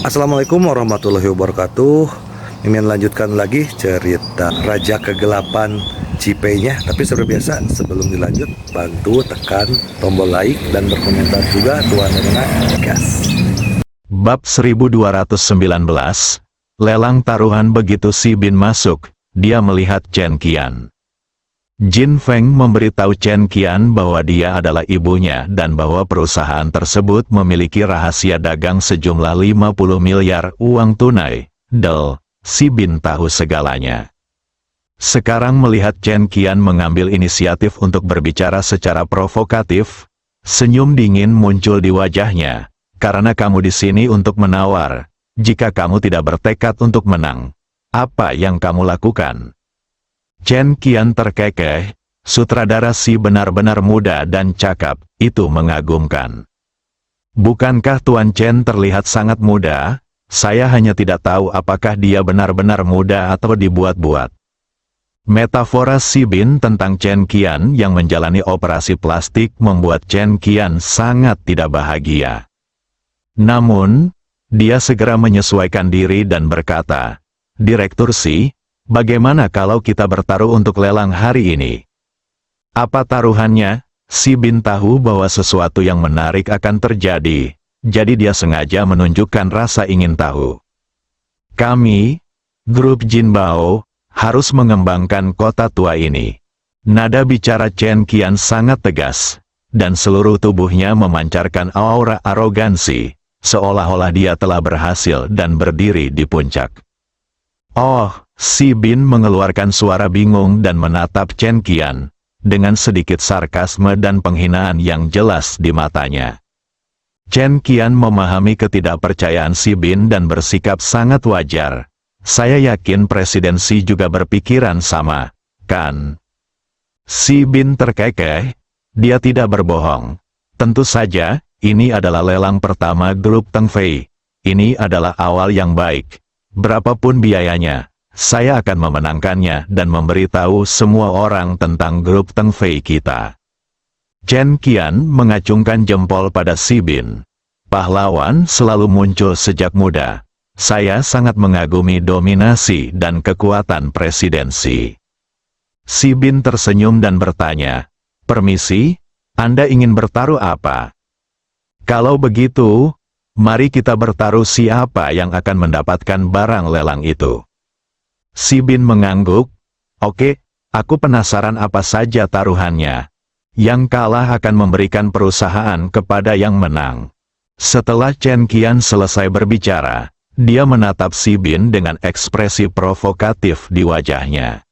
Assalamualaikum warahmatullahi wabarakatuh. Mimin lanjutkan lagi cerita Raja Kegelapan Cipenya. Tapi seperti biasa, sebelum dilanjut, bantu tekan tombol like dan berkomentar juga Tuan Rena gas. Bab 1219, Lelang Taruhan. Begitu Si Bin masuk, dia melihat Chen Qian. Jin Feng memberitahu Chen Qian bahwa dia adalah ibunya dan bahwa perusahaan tersebut memiliki rahasia dagang sejumlah 50 miliar uang tunai. Si Bin tahu segalanya. Sekarang melihat Chen Qian mengambil inisiatif untuk berbicara secara provokatif, senyum dingin muncul di wajahnya. Karena kamu di sini untuk menawar, jika kamu tidak bertekad untuk menang, apa yang kamu lakukan? Chen Qian terkekeh, sutradara Si benar-benar muda dan cakap, itu mengagumkan. Bukankah Tuan Chen terlihat sangat muda? Saya hanya tidak tahu apakah dia benar-benar muda atau dibuat-buat. Metafora Si Bin tentang Chen Qian yang menjalani operasi plastik membuat Chen Qian sangat tidak bahagia. Namun, dia segera menyesuaikan diri dan berkata, "Direktur Si, bagaimana kalau kita bertaruh untuk lelang hari ini?" Apa taruhannya? Si Bin tahu bahwa sesuatu yang menarik akan terjadi, jadi dia sengaja menunjukkan rasa ingin tahu. Kami, grup Jin Bao, harus mengembangkan kota tua ini. Nada bicara Chen Qian sangat tegas, dan seluruh tubuhnya memancarkan aura arogansi, seolah-olah dia telah berhasil dan berdiri di puncak. Oh, Si Bin mengeluarkan suara bingung dan menatap Chen Qian, dengan sedikit sarkasme dan penghinaan yang jelas di matanya. Chen Qian memahami ketidakpercayaan Si Bin dan bersikap sangat wajar. Saya yakin Presiden Si juga berpikiran sama, kan? Si Bin terkekeh, dia tidak berbohong. Tentu saja, ini adalah lelang pertama grup Teng Fei. Ini adalah awal yang baik. Berapapun biayanya, saya akan memenangkannya dan memberitahu semua orang tentang grup Teng Fei kita. Chen Qian mengacungkan jempol pada Si Bin. Pahlawan selalu muncul sejak muda. Saya sangat mengagumi dominasi dan kekuatan presidensi. Si Bin tersenyum dan bertanya, "Permisi, Anda ingin bertaruh apa?" Kalau begitu, mari kita bertaruh siapa yang akan mendapatkan barang lelang itu. Si Bin mengangguk, "Oke, aku penasaran apa saja taruhannya. Yang kalah akan memberikan perusahaan kepada yang menang." Setelah Chen Qian selesai berbicara, dia menatap Si Bin dengan ekspresi provokatif di wajahnya.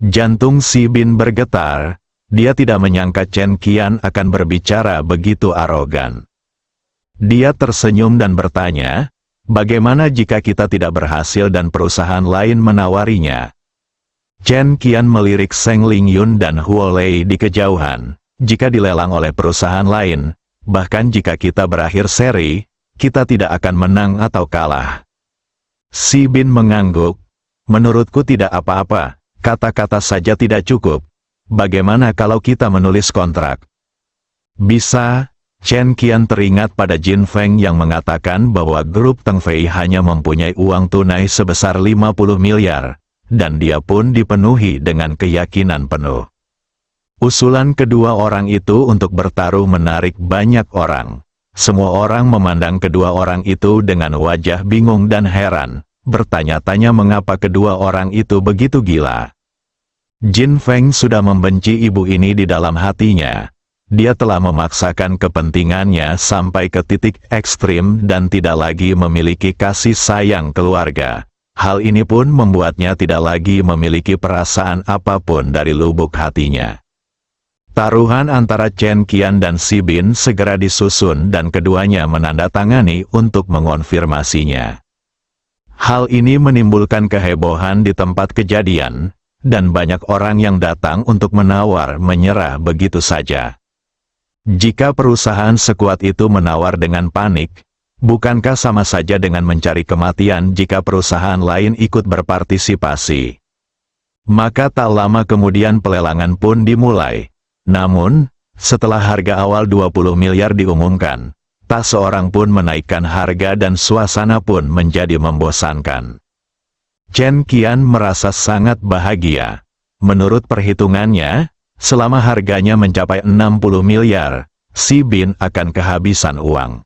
Jantung Si Bin bergetar, dia tidak menyangka Chen Qian akan berbicara begitu arogan. Dia tersenyum dan bertanya, "Bagaimana jika kita tidak berhasil dan perusahaan lain menawarinya?" Chen Qian melirik Seng Lingyun dan Huo Lei di kejauhan. "Jika dilelang oleh perusahaan lain, bahkan jika kita berakhir seri, kita tidak akan menang atau kalah." Si Bin mengangguk, "Menurutku tidak apa-apa, kata-kata saja tidak cukup. Bagaimana kalau kita menulis kontrak?" "Bisa." Chen Qian teringat pada Jin Feng yang mengatakan bahwa grup Teng Fei hanya mempunyai uang tunai sebesar 50 miliar, dan dia pun dipenuhi dengan keyakinan penuh. Usulan kedua orang itu untuk bertaruh menarik banyak orang. Semua orang memandang kedua orang itu dengan wajah bingung dan heran, bertanya-tanya mengapa kedua orang itu begitu gila. Jin Feng sudah membenci ibu ini di dalam hatinya. Dia telah memaksakan kepentingannya sampai ke titik ekstrim dan tidak lagi memiliki kasih sayang keluarga. Hal ini pun membuatnya tidak lagi memiliki perasaan apapun dari lubuk hatinya. Taruhan antara Chen Qian dan Si Bin segera disusun dan keduanya menandatangani untuk mengonfirmasinya. Hal ini menimbulkan kehebohan di tempat kejadian, dan banyak orang yang datang untuk menawar menyerah begitu saja. Jika perusahaan sekuat itu menawar dengan panik, bukankah sama saja dengan mencari kematian jika perusahaan lain ikut berpartisipasi? Maka tak lama kemudian pelelangan pun dimulai. Namun, setelah harga awal 20 miliar diumumkan, tak seorang pun menaikkan harga dan suasana pun menjadi membosankan. Chen Qian merasa sangat bahagia. Menurut perhitungannya, selama harganya mencapai 60 miliar, si Bin akan kehabisan uang.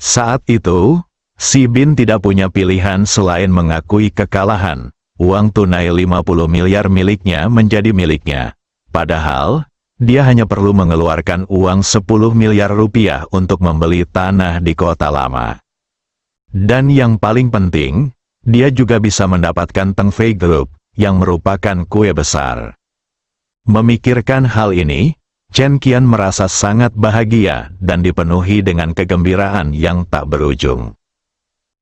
Saat itu, si Bin tidak punya pilihan selain mengakui kekalahan. Uang tunai 50 miliar miliknya menjadi miliknya. Padahal, dia hanya perlu mengeluarkan uang 10 miliar rupiah untuk membeli tanah di kota lama. Dan yang paling penting, dia juga bisa mendapatkan Teng Fei Group, yang merupakan kue besar. Memikirkan hal ini, Chen Qian merasa sangat bahagia dan dipenuhi dengan kegembiraan yang tak berujung.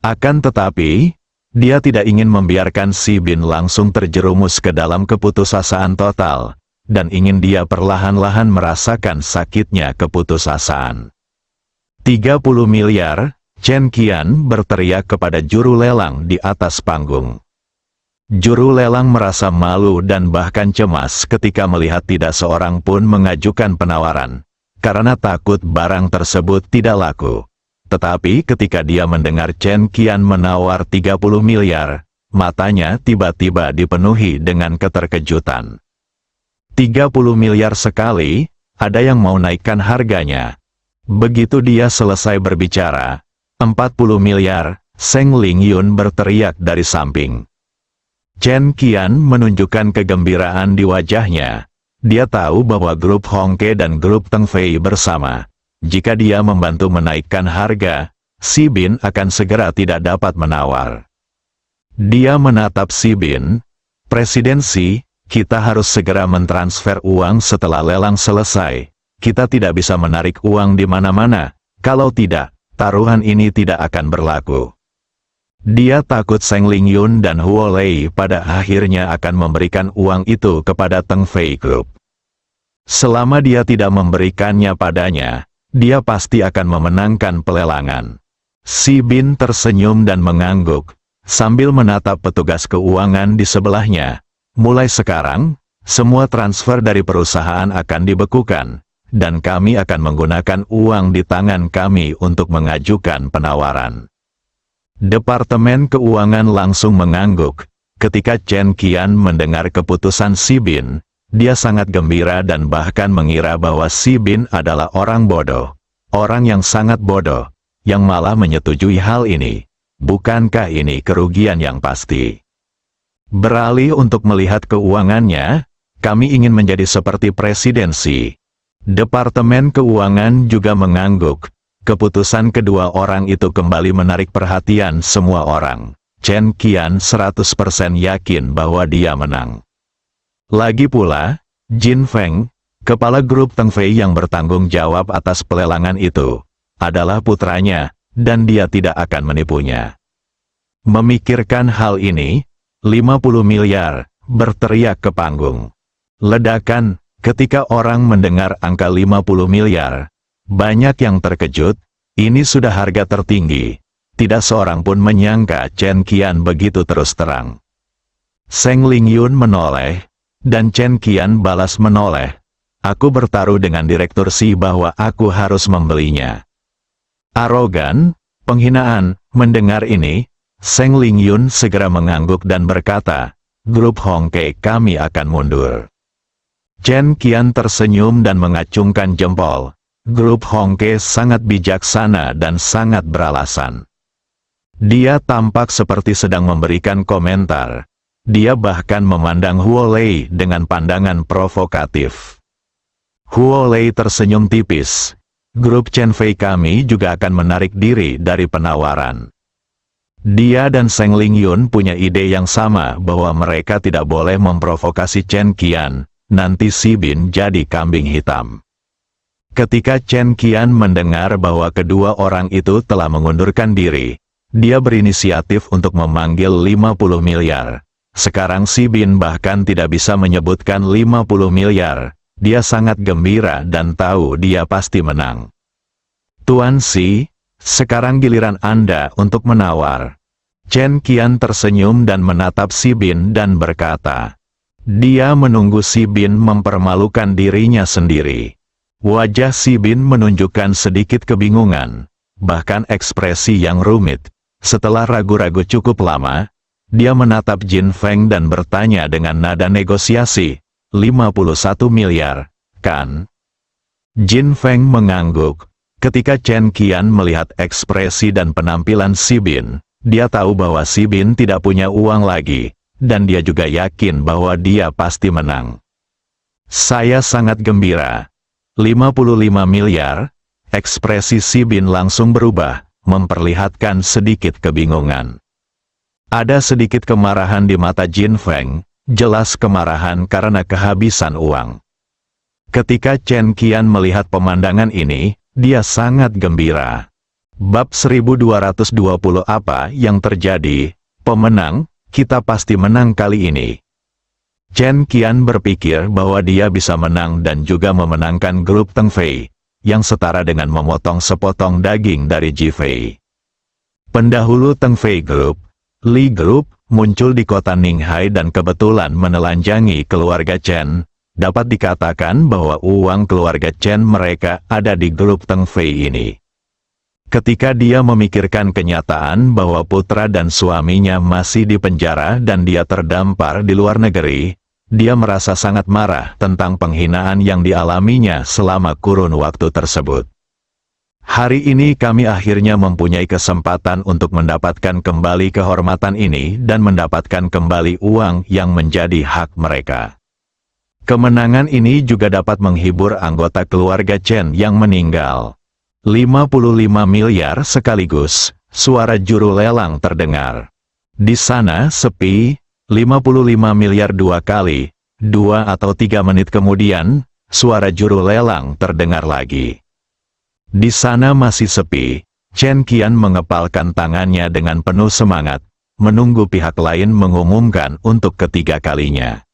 Akan tetapi, dia tidak ingin membiarkan si Bin langsung terjerumus ke dalam keputusasaan total, dan ingin dia perlahan-lahan merasakan sakitnya keputusasaan. 30 miliar, Chen Qian berteriak kepada juru lelang di atas panggung. Juru lelang merasa malu dan bahkan cemas ketika melihat tidak seorang pun mengajukan penawaran, karena takut barang tersebut tidak laku. Tetapi ketika dia mendengar Chen Qian menawar 30 miliar, matanya tiba-tiba dipenuhi dengan keterkejutan. 30 miliar sekali, ada yang mau naikkan harganya. Begitu dia selesai berbicara, 40 miliar, Seng Lingyun berteriak dari samping. Chen Qian menunjukkan kegembiraan di wajahnya. Dia tahu bahwa grup Hongke dan grup Teng Fei bersama. Jika dia membantu menaikkan harga, si Bin akan segera tidak dapat menawar. Dia menatap si Bin. Presidensi, kita harus segera mentransfer uang setelah lelang selesai. Kita tidak bisa menarik uang di mana-mana. Kalau tidak, taruhan ini tidak akan berlaku. Dia takut Seng Lingyun dan Huo Lei pada akhirnya akan memberikan uang itu kepada Teng Fei Group. Selama dia tidak memberikannya padanya, dia pasti akan memenangkan pelelangan. Si Bin tersenyum dan mengangguk, sambil menatap petugas keuangan di sebelahnya. Mulai sekarang, semua transfer dari perusahaan akan dibekukan, dan kami akan menggunakan uang di tangan kami untuk mengajukan penawaran. Departemen Keuangan langsung mengangguk. Ketika Chen Qian mendengar keputusan si Bin, dia sangat gembira dan bahkan mengira bahwa si Bin adalah orang bodoh. Orang yang sangat bodoh, yang malah menyetujui hal ini. Bukankah ini kerugian yang pasti? Beralih untuk melihat keuangannya, kami ingin menjadi seperti presidensi. Departemen Keuangan juga mengangguk. Keputusan kedua orang itu kembali menarik perhatian semua orang. Chen Qian 100% yakin bahwa dia menang. Lagi pula, Jin Feng, kepala grup Teng Fei yang bertanggung jawab atas pelelangan itu, adalah putranya, dan dia tidak akan menipunya. Memikirkan hal ini, 50 miliar, berteriak ke panggung. Ledakan, ketika orang mendengar angka 50 miliar. Banyak yang terkejut, ini sudah harga tertinggi. Tidak seorang pun menyangka Chen Qian begitu terus terang. Seng Lingyun menoleh, dan Chen Qian balas menoleh. Aku bertaruh dengan Direktur Si bahwa aku harus membelinya. Arogan, penghinaan, mendengar ini, Seng Lingyun segera mengangguk dan berkata, grup Hongke kami akan mundur. Chen Qian tersenyum dan mengacungkan jempol. Grup Hongke sangat bijaksana dan sangat beralasan. Dia tampak seperti sedang memberikan komentar. Dia bahkan memandang Huo Lei dengan pandangan provokatif. Huo Lei tersenyum tipis. Grup Chen Fei kami juga akan menarik diri dari penawaran. Dia dan Seng Lingyun punya ide yang sama bahwa mereka tidak boleh memprovokasi Chen Qian, nanti si Bin jadi kambing hitam. Ketika Chen Qian mendengar bahwa kedua orang itu telah mengundurkan diri, dia berinisiatif untuk memanggil 50 miliar. Sekarang si Bin bahkan tidak bisa menyebutkan 50 miliar, dia sangat gembira dan tahu dia pasti menang. Tuan Si, sekarang giliran Anda untuk menawar. Chen Qian tersenyum dan menatap si Bin dan berkata, dia menunggu si Bin mempermalukan dirinya sendiri. Wajah si Bin menunjukkan sedikit kebingungan, bahkan ekspresi yang rumit. Setelah ragu-ragu cukup lama, dia menatap Jin Feng dan bertanya dengan nada negosiasi, 51 miliar, kan? Jin Feng mengangguk. Ketika Chen Qian melihat ekspresi dan penampilan si Bin, dia tahu bahwa si Bin tidak punya uang lagi, dan dia juga yakin bahwa dia pasti menang. Saya sangat gembira. 55 miliar, ekspresi si Bin langsung berubah, memperlihatkan sedikit kebingungan. Ada sedikit kemarahan di mata Jin Feng, jelas kemarahan karena kehabisan uang. Ketika Chen Qian melihat pemandangan ini, dia sangat gembira. Bab 1220 apa yang terjadi? Pemenang, kita pasti menang kali ini. Chen Qian berpikir bahwa dia bisa menang dan juga memenangkan grup Teng Fei, yang setara dengan memotong sepotong daging dari Ji Fei. Pendahulu Teng Fei Group, Li Group, muncul di kota Ninghai dan kebetulan menelanjangi keluarga Chen. Dapat dikatakan bahwa uang keluarga Chen mereka ada di grup Teng Fei ini. Ketika dia memikirkan kenyataan bahwa putra dan suaminya masih di penjara dan dia terdampar di luar negeri, dia merasa sangat marah tentang penghinaan yang dialaminya selama kurun waktu tersebut. Hari ini kami akhirnya mempunyai kesempatan untuk mendapatkan kembali kehormatan ini dan mendapatkan kembali uang yang menjadi hak mereka. Kemenangan ini juga dapat menghibur anggota keluarga Chen yang meninggal. 55 miliar sekaligus, suara juru lelang terdengar. Di sana sepi, 55 miliar dua kali, 2 atau 3 menit kemudian, suara juru lelang terdengar lagi. Di sana masih sepi, Chen Qian mengepalkan tangannya dengan penuh semangat, menunggu pihak lain mengumumkan untuk ketiga kalinya.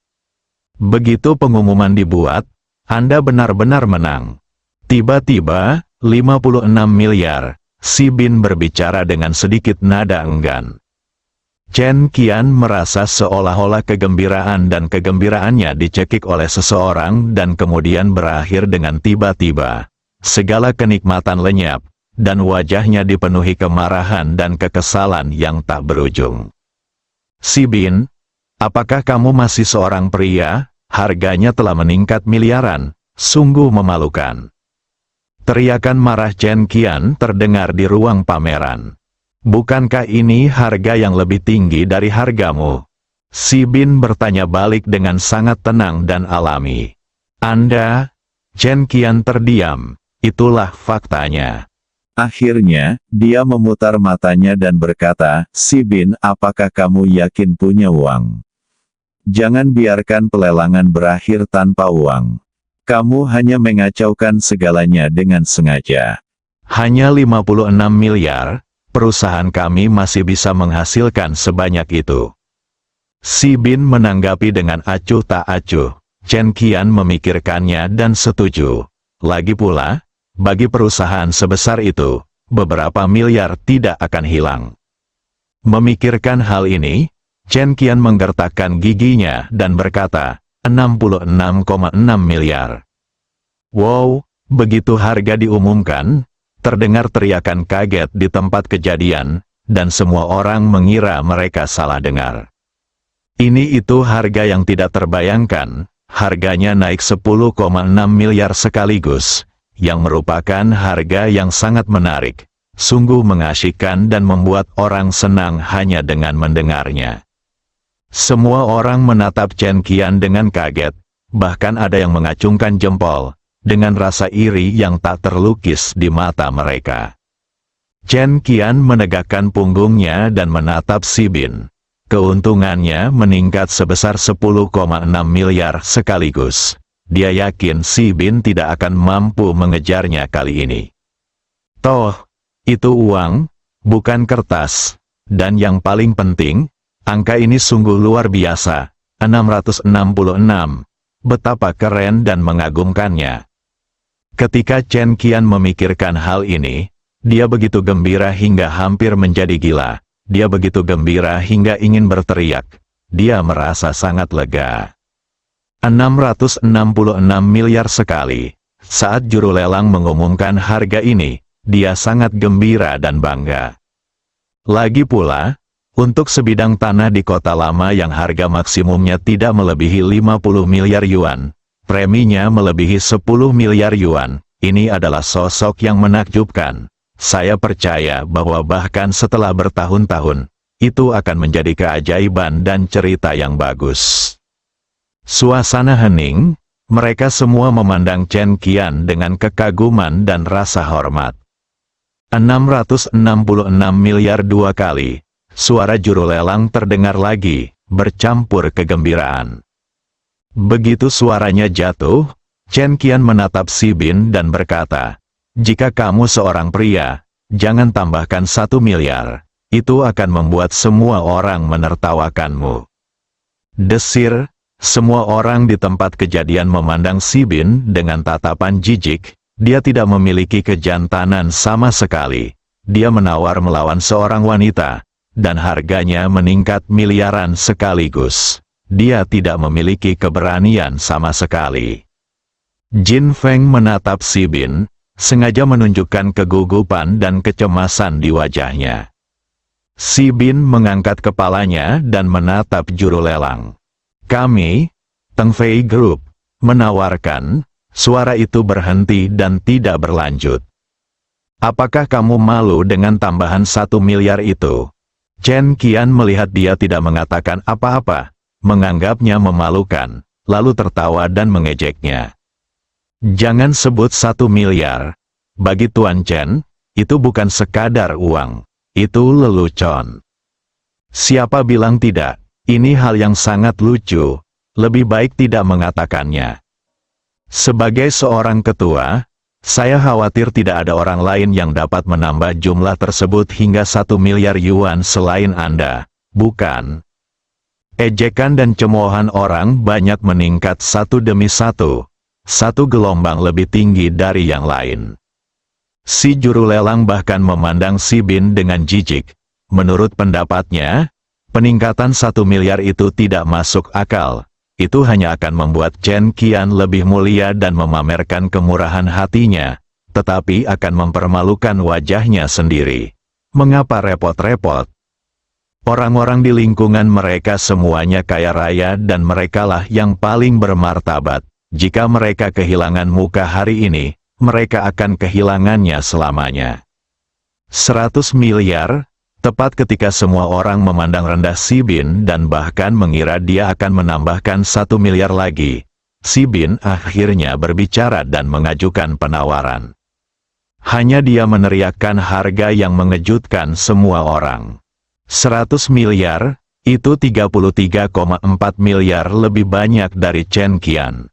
Begitu pengumuman dibuat, Anda benar-benar menang. Tiba-tiba, 56 miliar, si Bin berbicara dengan sedikit nada enggan. Chen Qian merasa seolah-olah kegembiraan dan kegembiraannya dicekik oleh seseorang dan kemudian berakhir dengan tiba-tiba. Segala kenikmatan lenyap, dan wajahnya dipenuhi kemarahan dan kekesalan yang tak berujung. Si Bin, apakah kamu masih seorang pria? Harganya telah meningkat miliaran, sungguh memalukan. Teriakan marah Chen Qian terdengar di ruang pameran. Bukankah ini harga yang lebih tinggi dari hargamu? Si Bin bertanya balik dengan sangat tenang dan alami. Anda? Chen Qian terdiam. Itulah faktanya. Akhirnya, dia memutar matanya dan berkata, Si Bin, apakah kamu yakin punya uang? Jangan biarkan pelelangan berakhir tanpa uang. Kamu hanya mengacaukan segalanya dengan sengaja. Hanya 56 miliar, perusahaan kami masih bisa menghasilkan sebanyak itu. Si Bin menanggapi dengan acuh tak acuh. Chen Qian memikirkannya dan setuju. Lagi pula, bagi perusahaan sebesar itu, beberapa miliar tidak akan hilang. Memikirkan hal ini, Chen Qian menggertakkan giginya dan berkata, 66,6 miliar. Wow, begitu harga diumumkan, terdengar teriakan kaget di tempat kejadian, dan semua orang mengira mereka salah dengar. Ini itu harga yang tidak terbayangkan, harganya naik 10,6 miliar sekaligus, yang merupakan harga yang sangat menarik, sungguh mengasyikkan dan membuat orang senang hanya dengan mendengarnya. Semua orang menatap Chen Qian dengan kaget, bahkan ada yang mengacungkan jempol, dengan rasa iri yang tak terlukis di mata mereka. Chen Qian menegakkan punggungnya dan menatap si Bin. Keuntungannya meningkat sebesar 10,6 miliar sekaligus. Dia yakin si Bin tidak akan mampu mengejarnya kali ini. Toh, itu uang, bukan kertas. Dan yang paling penting, angka ini sungguh luar biasa, 666. Betapa keren dan mengagumkannya. Ketika Chen Qian memikirkan hal ini, dia begitu gembira hingga hampir menjadi gila. Dia begitu gembira hingga ingin berteriak. Dia merasa sangat lega. 666 miliar sekali. Saat juru lelang mengumumkan harga ini, dia sangat gembira dan bangga. Lagi pula, untuk sebidang tanah di kota lama yang harga maksimumnya tidak melebihi 50 miliar yuan, preminya melebihi 10 miliar yuan, ini adalah sosok yang menakjubkan. Saya percaya bahwa bahkan setelah bertahun-tahun, itu akan menjadi keajaiban dan cerita yang bagus. Suasana hening, mereka semua memandang Chen Qian dengan kekaguman dan rasa hormat. 666 miliar dua kali, suara juru lelang terdengar lagi, bercampur kegembiraan. Begitu suaranya jatuh, Chen Qian menatap Si Bin dan berkata, "Jika kamu seorang pria, jangan tambahkan 1 miliar, itu akan membuat semua orang menertawakanmu." Desir, semua orang di tempat kejadian memandang Si Bin dengan tatapan jijik, dia tidak memiliki kejantanan sama sekali. Dia menawar melawan seorang wanita, dan harganya meningkat miliaran sekaligus. Dia tidak memiliki keberanian sama sekali. Jin Feng menatap Si Bin, sengaja menunjukkan kegugupan dan kecemasan di wajahnya. Si Bin mengangkat kepalanya dan menatap juru lelang. "Kami, Teng Fei Group, menawarkan." Suara itu berhenti dan tidak berlanjut. "Apakah kamu malu dengan tambahan 1 miliar itu?" Chen Qian melihat dia tidak mengatakan apa-apa, menganggapnya memalukan, lalu tertawa dan mengejeknya. "Jangan sebut 1 miliar. Bagi Tuan Chen, itu bukan sekadar uang. Itu lelucon." "Siapa bilang tidak? Ini hal yang sangat lucu. Lebih baik tidak mengatakannya. Sebagai seorang ketua, saya khawatir tidak ada orang lain yang dapat menambah jumlah tersebut hingga 1 miliar yuan selain Anda, bukan?" Ejekan dan cemoohan orang banyak meningkat satu demi satu. Satu gelombang lebih tinggi dari yang lain. Si juru lelang bahkan memandang Si Bin dengan jijik. Menurut pendapatnya, peningkatan 1 miliar itu tidak masuk akal. Itu hanya akan membuat Chen Qian lebih mulia dan memamerkan kemurahan hatinya, tetapi akan mempermalukan wajahnya sendiri. Mengapa repot-repot? Orang-orang di lingkungan mereka semuanya kaya raya dan merekalah yang paling bermartabat. Jika mereka kehilangan muka hari ini, mereka akan kehilangannya selamanya. 100 miliar, tepat ketika semua orang memandang rendah Si Bin dan bahkan mengira dia akan menambahkan 1 miliar lagi. Si Bin akhirnya berbicara dan mengajukan penawaran. Hanya dia meneriakkan harga yang mengejutkan semua orang. 100 miliar, itu 33,4 miliar lebih banyak dari Chen Qian.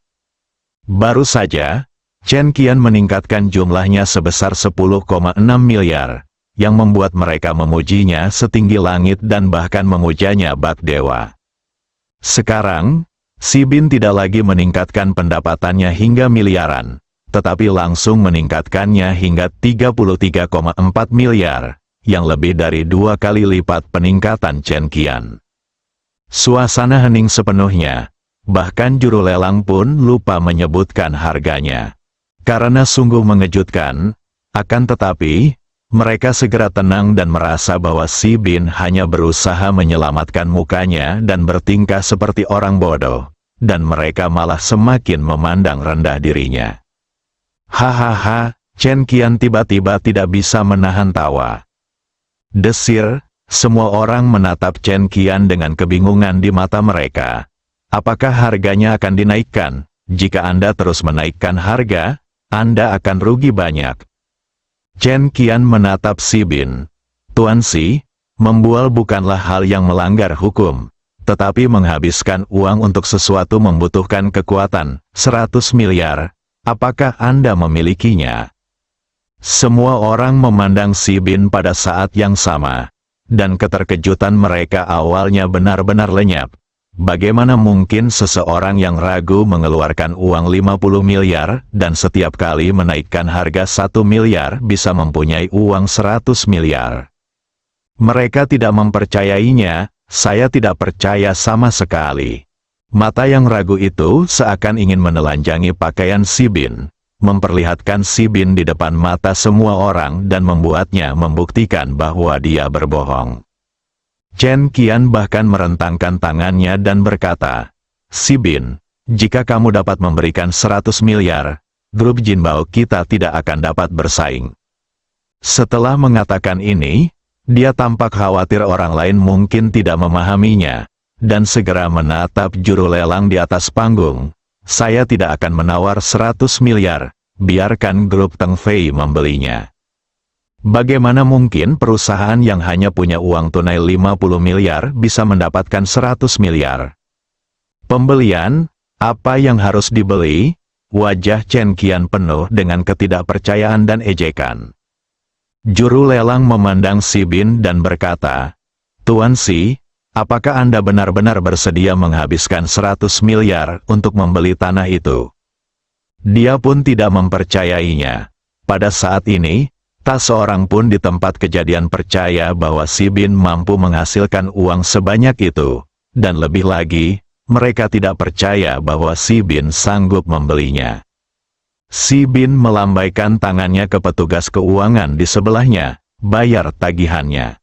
Baru saja, Chen Qian meningkatkan jumlahnya sebesar 10,6 miliar, yang membuat mereka memujinya setinggi langit dan bahkan memujanya bak dewa. Sekarang, Si Bin tidak lagi meningkatkan pendapatannya hingga miliaran, tetapi langsung meningkatkannya hingga 33,4 miliar, yang lebih dari 2 kali lipat peningkatan Chen Qian. Suasana hening sepenuhnya. Bahkan juru lelang pun lupa menyebutkan harganya. Karena sungguh mengejutkan, akan tetapi, mereka segera tenang dan merasa bahwa Si Bin hanya berusaha menyelamatkan mukanya dan bertingkah seperti orang bodoh, dan mereka malah semakin memandang rendah dirinya. Hahaha, Chen Qian tiba-tiba tidak bisa menahan tawa. Desir, semua orang menatap Chen Qian dengan kebingungan di mata mereka. Apakah harganya akan dinaikkan? Jika Anda terus menaikkan harga, Anda akan rugi banyak. Chen Qian menatap Si Bin. "Tuan Si, membual bukanlah hal yang melanggar hukum, tetapi menghabiskan uang untuk sesuatu membutuhkan kekuatan, 100 miliar. Apakah Anda memilikinya?" Semua orang memandang Si Bin pada saat yang sama, dan keterkejutan mereka awalnya benar-benar lenyap. Bagaimana mungkin seseorang yang ragu mengeluarkan uang 50 miliar dan setiap kali menaikkan harga 1 miliar bisa mempunyai uang 100 miliar? Mereka tidak mempercayainya, saya tidak percaya sama sekali. Mata yang ragu itu seakan ingin menelanjangi pakaian Si Bin. memperlihatkan Si Bin di depan mata semua orang dan membuatnya membuktikan bahwa dia berbohong. Chen Qian bahkan merentangkan tangannya dan berkata, "Si Bin, jika kamu dapat memberikan 100 miliar, grup Jinbao kita tidak akan dapat bersaing." Setelah mengatakan ini, dia tampak khawatir orang lain mungkin tidak memahaminya, dan segera menatap juru lelang di atas panggung. "Saya tidak akan menawar 100 miliar, biarkan grup Teng Fei membelinya." Bagaimana mungkin perusahaan yang hanya punya uang tunai 50 miliar bisa mendapatkan 100 miliar? Pembelian, apa yang harus dibeli? Wajah Chen Qian penuh dengan ketidakpercayaan dan ejekan. Juru lelang memandang Si Bin dan berkata, "Tuan Si, apakah Anda benar-benar bersedia menghabiskan 100 miliar untuk membeli tanah itu?" Dia pun tidak mempercayainya. Pada saat ini, tak seorang pun di tempat kejadian percaya bahwa Si Bin mampu menghasilkan uang sebanyak itu, dan lebih lagi, mereka tidak percaya bahwa Si Bin sanggup membelinya. Si Bin melambaikan tangannya ke petugas keuangan di sebelahnya, "Bayar tagihannya."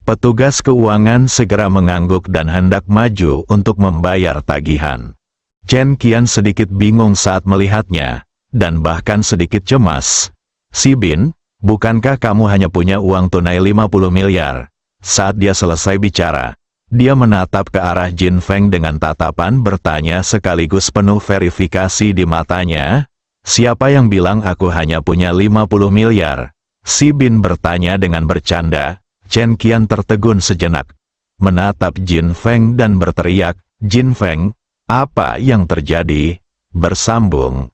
Petugas keuangan segera mengangguk dan hendak maju untuk membayar tagihan. Chen Qian sedikit bingung saat melihatnya, dan bahkan sedikit cemas. "Si Bin, bukankah kamu hanya punya uang tunai 50 miliar? Saat dia selesai bicara, dia menatap ke arah Jin Feng dengan tatapan bertanya sekaligus penuh verifikasi di matanya. "Siapa yang bilang aku hanya punya 50 miliar? Si Bin bertanya dengan bercanda. Chen Qian tertegun sejenak, menatap Jin Feng dan berteriak, "Jin Feng, apa yang terjadi?" Bersambung.